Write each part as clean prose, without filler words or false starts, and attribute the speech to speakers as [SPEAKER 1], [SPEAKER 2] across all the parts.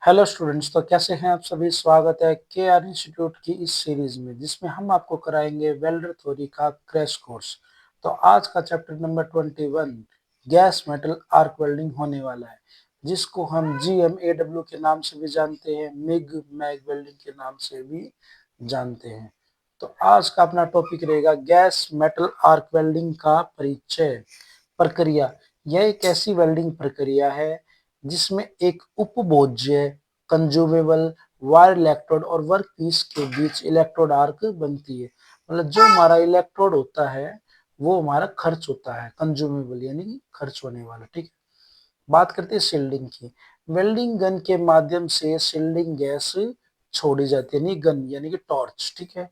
[SPEAKER 1] Hello students, तो कैसे हैं आप सभी। स्वागत है के आर इंस्टीट्यूट की इस सीरीज में जिसमें हम आपको कराएंगे वेल्डर थ्योरी का क्रैश कोर्स। तो आज का chapter number 21 gas metal arc welding होने वाला है, जिसको हम GMAW के नाम से भी जानते हैं, मिग मैग वेल्डिंग के नाम से भी जानते हैं। तो आज का अपना टॉपिक रहेगा गैस मेटल आर्क वेल्डिंग का परिचय। प्रक्रिया: यह एक ऐसी वेल्डिंग प्रक्रिया है जिसमें एक उपभोज्य कंज्यूमेबल वायर इलेक्ट्रोड और वर्क पीस के बीच इलेक्ट्रोड आर्क बनती है। मतलब जो हमारा इलेक्ट्रोड होता है वो हमारा खर्च होता है, कंज्यूमेबल यानी कि खर्च होने वाला। ठीक है, बात करते हैं शील्डिंग की। वेल्डिंग गन के माध्यम से शील्डिंग गैस छोड़ी जाती है, यानी गन यानी कि टॉर्च। ठीक है,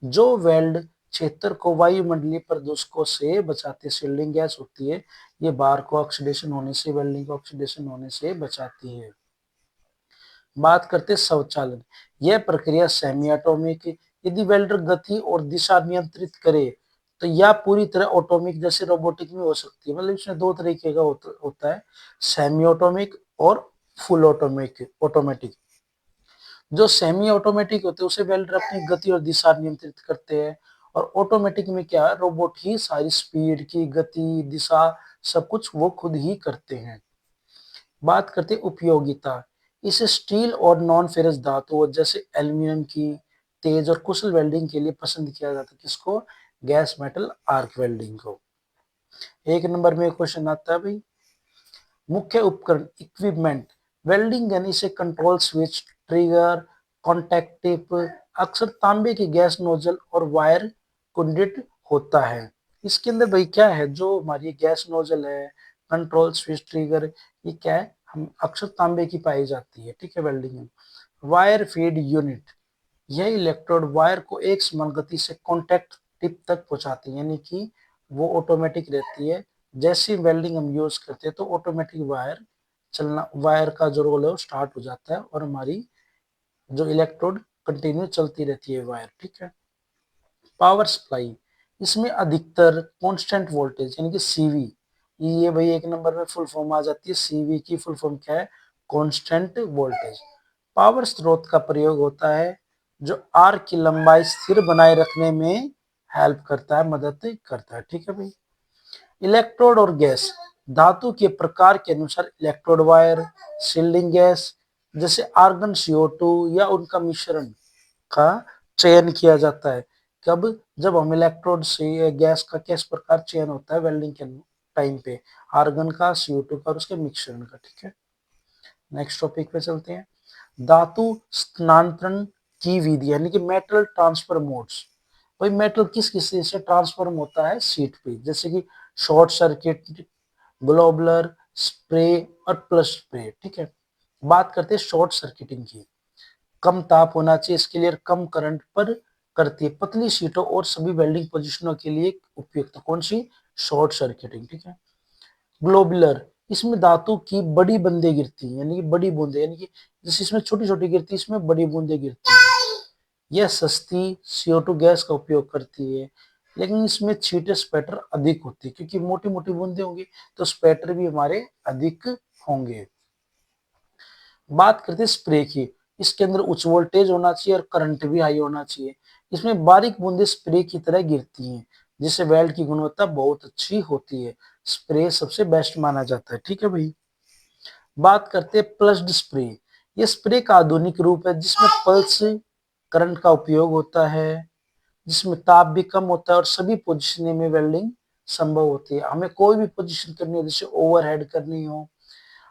[SPEAKER 1] जो वेल्ड क्षेत्र को वायुमंडलीय प्रदूषकों से बचाती शील्डिंग गैस होती है। ये बार को ऑक्सीडेशन होने से, वेल्डिंग को ऑक्सीडेशन होने से बचाती है। बात करते हैं स्वचालन। यह प्रक्रिया सेमी एटॉमिक, यदि वेल्डर गति और दिशा नियंत्रित करे तो यह पूरी तरह ऑटोमिक जैसे रोबोटिक में हो सकती है। मतलब इसमें दो तरीके का होता है, सेमी ऑटोमिक और फुल ऑटोमेटिक। जो सेमी ऑटोमेटिक होते हैं उसे वेल्डर अपनी गति और दिशा नियंत्रित करते हैं, और ऑटोमेटिक में क्या है, रोबोट ही सारी स्पीड की, गति, दिशा सब कुछ वो खुद ही करते हैं। बात करते हैं उपयोगिता। इसे स्टील और नॉन फेरस धातुओं जैसे एल्यूमिनियम की तेज और कुशल वेल्डिंग के लिए पसंद किया जाता है। किसको? गैस मेटल आर्क वेल्डिंग को। एक नंबर में क्वेश्चन आता है भाई, मुख्य उपकरण इक्विपमेंट। वेल्डिंग गन से control switch, trigger, contact tip, अक्सर तांबे की गैस नोजल और वायर कुंडिट होता है। इसके अंदर भाई क्या है, जो हमारी गैस नोजल है, कंट्रोल स्विच, ट्रिगर, ये क्या है, हम अक्सर तांबे की पाई जाती है। ठीक है, welding gun. Wire feed unit, यह इलेक्ट्रोड वायर को एक समान गति से कॉन्टैक्ट टिप तक पहुंचाती है, यानी कि वो ऑटोमेटिक रहती है। जैसी वेल्डिंग हम यूज करते हैं तो ऑटोमेटिक वायर चलना, वायर का जो रोल है वो स्टार्ट हो जाता है और हमारी जो इलेक्ट्रोड कंटिन्यू चलती रहती है वायर। ठीक है। पावर सप्लाई, इसमें अधिकतर कांस्टेंट वोल्टेज यानी कि सीवी, ये भाई एक नंबर में फुल फॉर्म आ जाती है। सीवी की फुल फॉर्म क्या है? Constant voltage. पावर स्रोत का प्रयोग होता है जो आर्क की लंबाई स्थिर बनाए रखने में हेल्प करता है, मदद करता है। ठीक है भाई। इलेक्ट्रोड और गैस, धातु के प्रकार के अनुसार इलेक्ट्रोड वायर, शील्डिंग गैस जैसे आर्गन CO2 या उनका मिश्रण का चयन किया जाता है। कब? जब हम इलेक्ट्रोड से गैस का किस प्रकार चयन होता है वेल्डिंग के टाइम पे, आर्गन का, CO2 का और उसके मिश्रण का। ठीक है, नेक्स्ट टॉपिक पे चलते हैं। धातु स्थानांतरण की विधि यानी कि मेटल ट्रांसफर मोड्स। भाई मेटल किस किस से ट्रांसफॉर्म होता है? शीट पे, जैसे कि शॉर्ट सर्किट, ग्लोबुलर, स्प्रे और प्लस स्प्रे। ठीक है, बात करते हैं शॉर्ट सर्किटिंग की। कम ताप होना चाहिए इसके लिए, कम करंट पर करती है, पतली शीटों और सभी वेल्डिंग पोजीशनों के लिए उपयुक्त। कौन सी? Short circuiting. ठीक है। ग्लोबुलर, इसमें धातु की बड़ी बूंदें गिरती हैं, यानी कि बड़ी बूंदें, यानी कि जैसे इसमें छोटी छोटी गिरती है, इसमें बड़ी बूंदें गिरती हैं। यह सस्ती CO2 गैस का उपयोग करती है, लेकिन इसमें छींटे स्पैटर अधिक होती है, क्योंकि मोटी मोटी बूंदें होंगी तो स्पैटर भी हमारे अधिक होंगे। बात करते हैं स्प्रे की। इसके अंदर उच्च वोल्टेज होना चाहिए और करंट भी हाई होना चाहिए। इसमें बारीक बूंदे स्प्रे की तरह गिरती हैं, जिससे वेल्ड की गुणवत्ता बहुत अच्छी होती है। स्प्रे सबसे बेस्ट माना जाता है। ठीक है भाई। बात करते हैं पल्स्ड स्प्रे। ये स्प्रे का आधुनिक रूप है जिसमें पल्स करंट का उपयोग होता है, जिसमें ताप भी कम होता है और सभी पोजीशन में वेल्डिंग संभव होती है। हमें कोई भी पोजीशन करनी हो, जैसे ओवरहेड करनी हो,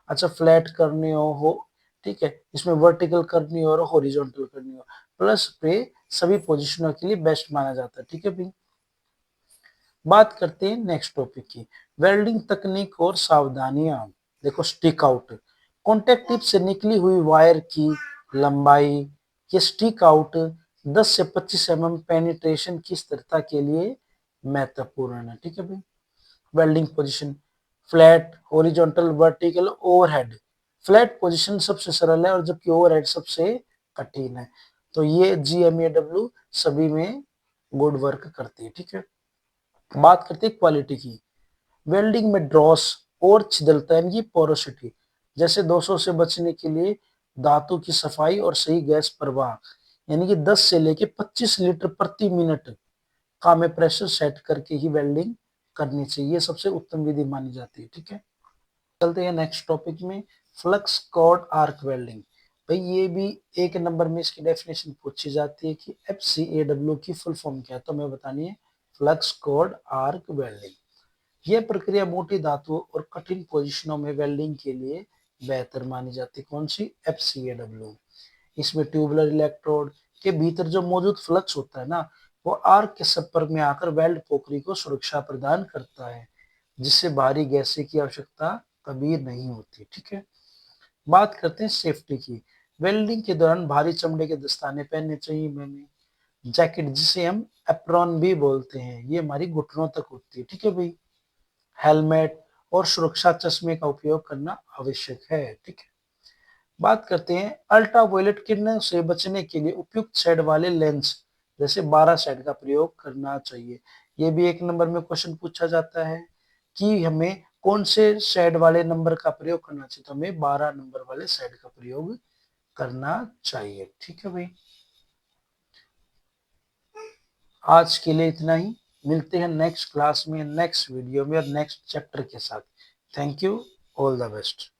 [SPEAKER 1] अच्छा फ्लैट करनी हो, ठीक है, इसमें वर्टिकल करनी हो और हॉरिजॉन्टल करनी हो, प्लस स्प्रे सभी पोजीशनों के लिए बेस्ट माना जाता है। ठीक है भाई। बात करते हैं नेक्स्ट टॉपिक की, वेल्डिंग तकनीक और सावधानियां। देखो, स्टिक आउट, कॉन्टेक्ट टिप से निकली हुई वायर की लंबाई, ये स्टिक आउट 10 से 25 पेनिट्रेशन की स्थिरता के लिए महत्वपूर्ण है। ठीक है भाई। Welding position, flat, horizontal, vertical, overhead. Flat position सबसे सरल है और जबकि ओवरहेड सबसे कठिन है। तो ये GMAW सभी में गुड वर्क करती है। ठीक है। बात करते हैं क्वालिटी की। वेल्डिंग में ड्रॉस और छिद्रता यानी पोरोसिटी, जैसे दोषों से बचने के लिए धातु की सफाई और सही गैस प्रवाह, यानी कि 10 से लेके 25 लीटर प्रति मिनट का में प्रेशर सेट करके ही वेल्डिंग करनी चाहिए। ये सबसे उत्तम विधि मानी जाती है। ठीक है, चलते हैं नेक्स्ट टॉपिक में, फ्लक्स कॉर्ड आर्क वेल्डिंग। भाई ये भी एक नंबर में इसकी डेफिनेशन पूछी जाती है कि FCAW की फुल फॉर्म क्या है, तो मैं बतानी है फ्लक्स कॉर्ड आर्क वेल्डिंग। यह प्रक्रिया मोटी धातुओं और कठिन पोजिशनों में वेल्डिंग के लिए बेहतर मानी जाती है। कौन सी? FCAW। इसमें ट्यूबुलर इलेक्ट्रोड के भीतर जो मौजूद फ्लक्स होता है ना, वो आर्क के संपर्क में आकर वेल्ड पोकरी को सुरक्षा प्रदान करता है, जिससे बाहरी गैसें की आवश्यकता कभी नहीं होती। ठीक है, बात करते हैं सेफ्टी की। वेल्डिंग के दौरान भारी चमड़े के दस्ताने पहनने चाहिए मैंने। जैकेट, जिसे हम एप्रॉन भी बोलते हैं, ये हमारी घुटनों तक होती है। ठीक है भाई, हेलमेट और सुरक्षा चश्मे का उपयोग करना आवश्यक है। ठीक है, बात करते हैं अल्ट्रावायलेट किरणों से बचने के लिए उपयुक्त शेड वाले लेंस, जैसे 12 शेड का प्रयोग करना चाहिए। ये भी एक नंबर में क्वेश्चन पूछा जाता है कि हमें कौन से शेड वाले नंबर का प्रयोग करना चाहिए, तो हमें 12 नंबर वाले शेड का प्रयोग करना चाहिए। ठीक है भाई, आज के लिए इतना ही। मिलते हैं नेक्स्ट क्लास में, नेक्स्ट वीडियो में और नेक्स्ट चैप्टर के साथ। Thank you, all the best.